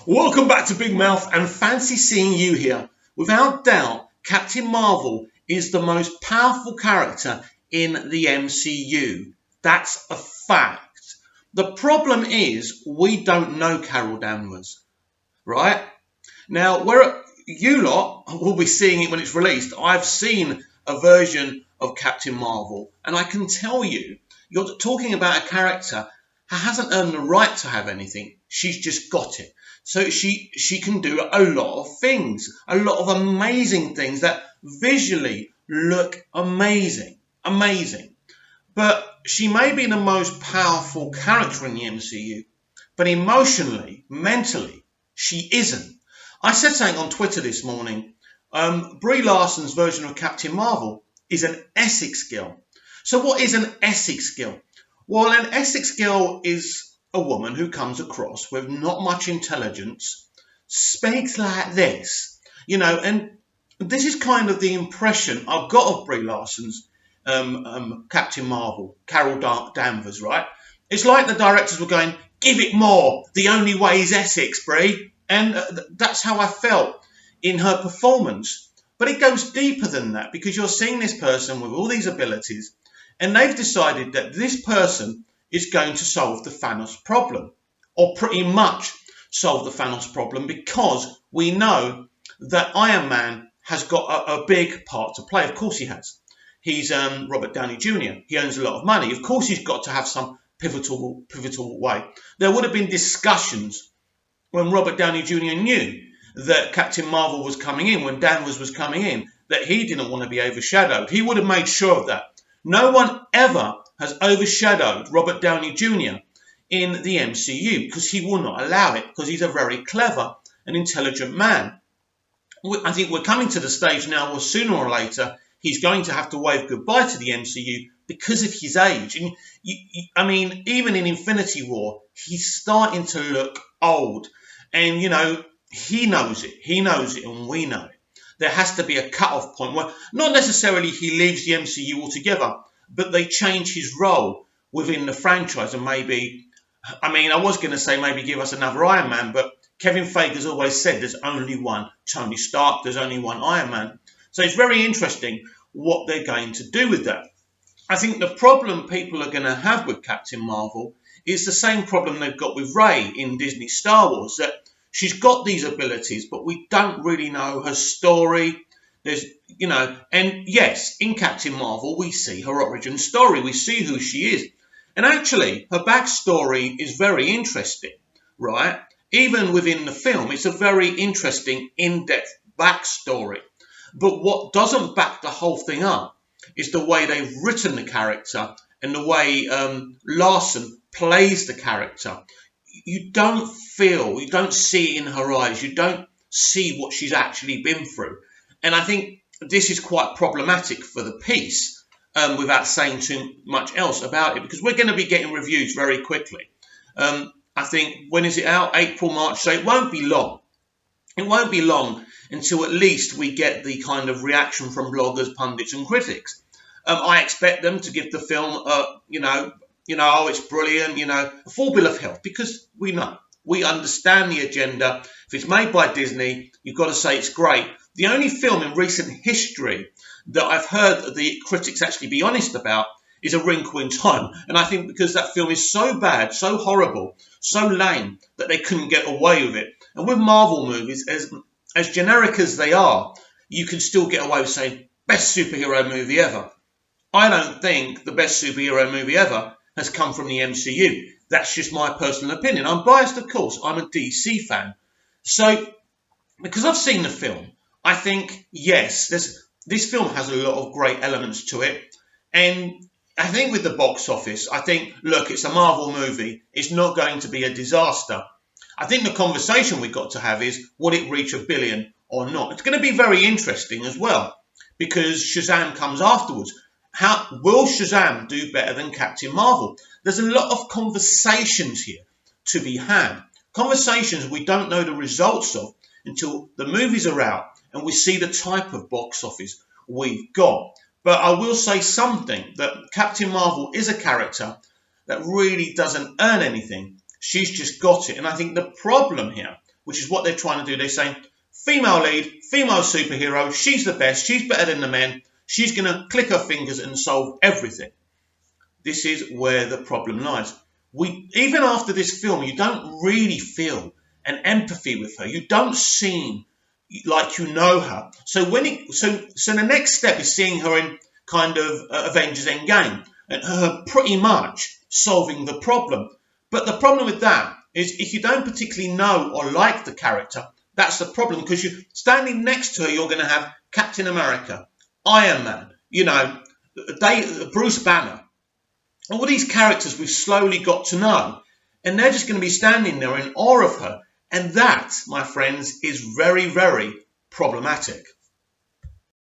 Welcome back to Big Mouth and fancy seeing you here. Without doubt, Captain Marvel is the most powerful character in the MCU. That's a fact. The problem is we don't know Carol Danvers, right? Now, you lot will be seeing it when it's released. I've seen a version of Captain Marvel, and I can tell you, you're talking about a character who hasn't earned the right to have anything. She's just got it. So she can do a lot of things, a lot of amazing things that visually look amazing. But she may be the most powerful character in the MCU, but emotionally, mentally, she isn't. I said something on Twitter this morning. Brie Larson's version of Captain Marvel is an Essex girl. So what is an Essex girl? Well, an Essex girl is a woman who comes across with not much intelligence, speaks like this, and this is kind of the impression I've got of Brie Larson's Captain Marvel, Carol Danvers, right? It's like the directors were going, give it more, the only way is Essex, Brie. And that's how I felt in her performance. But it goes deeper than that, because you're seeing this person with all these abilities, and they've decided that this person is going to solve the Thanos problem, or pretty much solve the Thanos problem, because we know that Iron Man has got a big part to play. Of course he has. He's Robert Downey Jr. He owns a lot of money. Of course he's got to have some pivotal way. There would have been discussions when Robert Downey Jr. knew that Captain Marvel was coming in, when Danvers was coming in, that he didn't want to be overshadowed. He would have made sure of that. No one ever has overshadowed Robert Downey Jr. in the MCU, because he will not allow it, because he's a very clever and intelligent man. I think we're coming to the stage now where sooner or later he's going to have to wave goodbye to the MCU because of his age. And I mean, even in Infinity War, he's starting to look old. And, he knows it, and we know it. There has to be a cut-off point where not necessarily he leaves the MCU altogether, but they change his role within the franchise. And maybe, I was going to say maybe give us another Iron Man, but Kevin Feige has always said there's only one Tony Stark, there's only one Iron Man. So it's very interesting what they're going to do with that. I think the problem people are going to have with Captain Marvel is the same problem they've got with Rey in Disney Star Wars, that she's got these abilities, but we don't really know her story. There's, and yes, in Captain Marvel, we see her origin story. We see who she is. And actually, her backstory is very interesting, right? Even within the film, it's a very interesting, in-depth backstory. But what doesn't back the whole thing up is the way they've written the character and the way Larson plays the character. You don't see it in her eyes. You don't see what she's actually been through. And I think this is quite problematic for the piece, without saying too much else about it, because we're going to be getting reviews very quickly. I think, when is it out? April, March, so it won't be long. It won't be long until at least we get the kind of reaction from bloggers, pundits and critics. I expect them to give the film, oh, it's brilliant, a full bill of health, because we understand the agenda. If it's made by Disney, you've got to say it's great. The only film in recent history that I've heard the critics actually be honest about is A Wrinkle in Time. And I think because that film is so bad, so horrible, so lame, that they couldn't get away with it. And with Marvel movies, as generic as they are, you can still get away with saying, best superhero movie ever. I don't think the best superhero movie ever has come from the MCU. That's just my personal opinion. I'm biased, of course. I'm a DC fan. So, because I've seen the film, I think, yes, this film has a lot of great elements to it. And I think with the box office, look, it's a Marvel movie. It's not going to be a disaster. I think the conversation we've got to have is, will it reach $1 billion or not? It's going to be very interesting as well, because Shazam comes afterwards. How will Shazam do better than Captain Marvel? There's a lot of conversations here to be had. Conversations we don't know the results of until the movies are out and we see the type of box office we've got. But I will say something, that Captain Marvel is a character that really doesn't earn anything. She's just got it. And I think the problem here which is what they're trying to do. They're saying, female lead, female superhero, she's the best, she's better than the men, she's going to click her fingers and solve everything. This is where the problem lies. Even after this film, you don't really feel an empathy with her. You don't seem like you know her. So the next step is seeing her in kind of Avengers Endgame and her pretty much solving the problem. But the problem with that is if you don't particularly know or like the character, that's the problem, because you're standing next to her, you're going to have Captain America, Iron Man, Bruce Banner, all these characters we've slowly got to know, and they're just going to be standing there in awe of her. And that, my friends, is very, very problematic.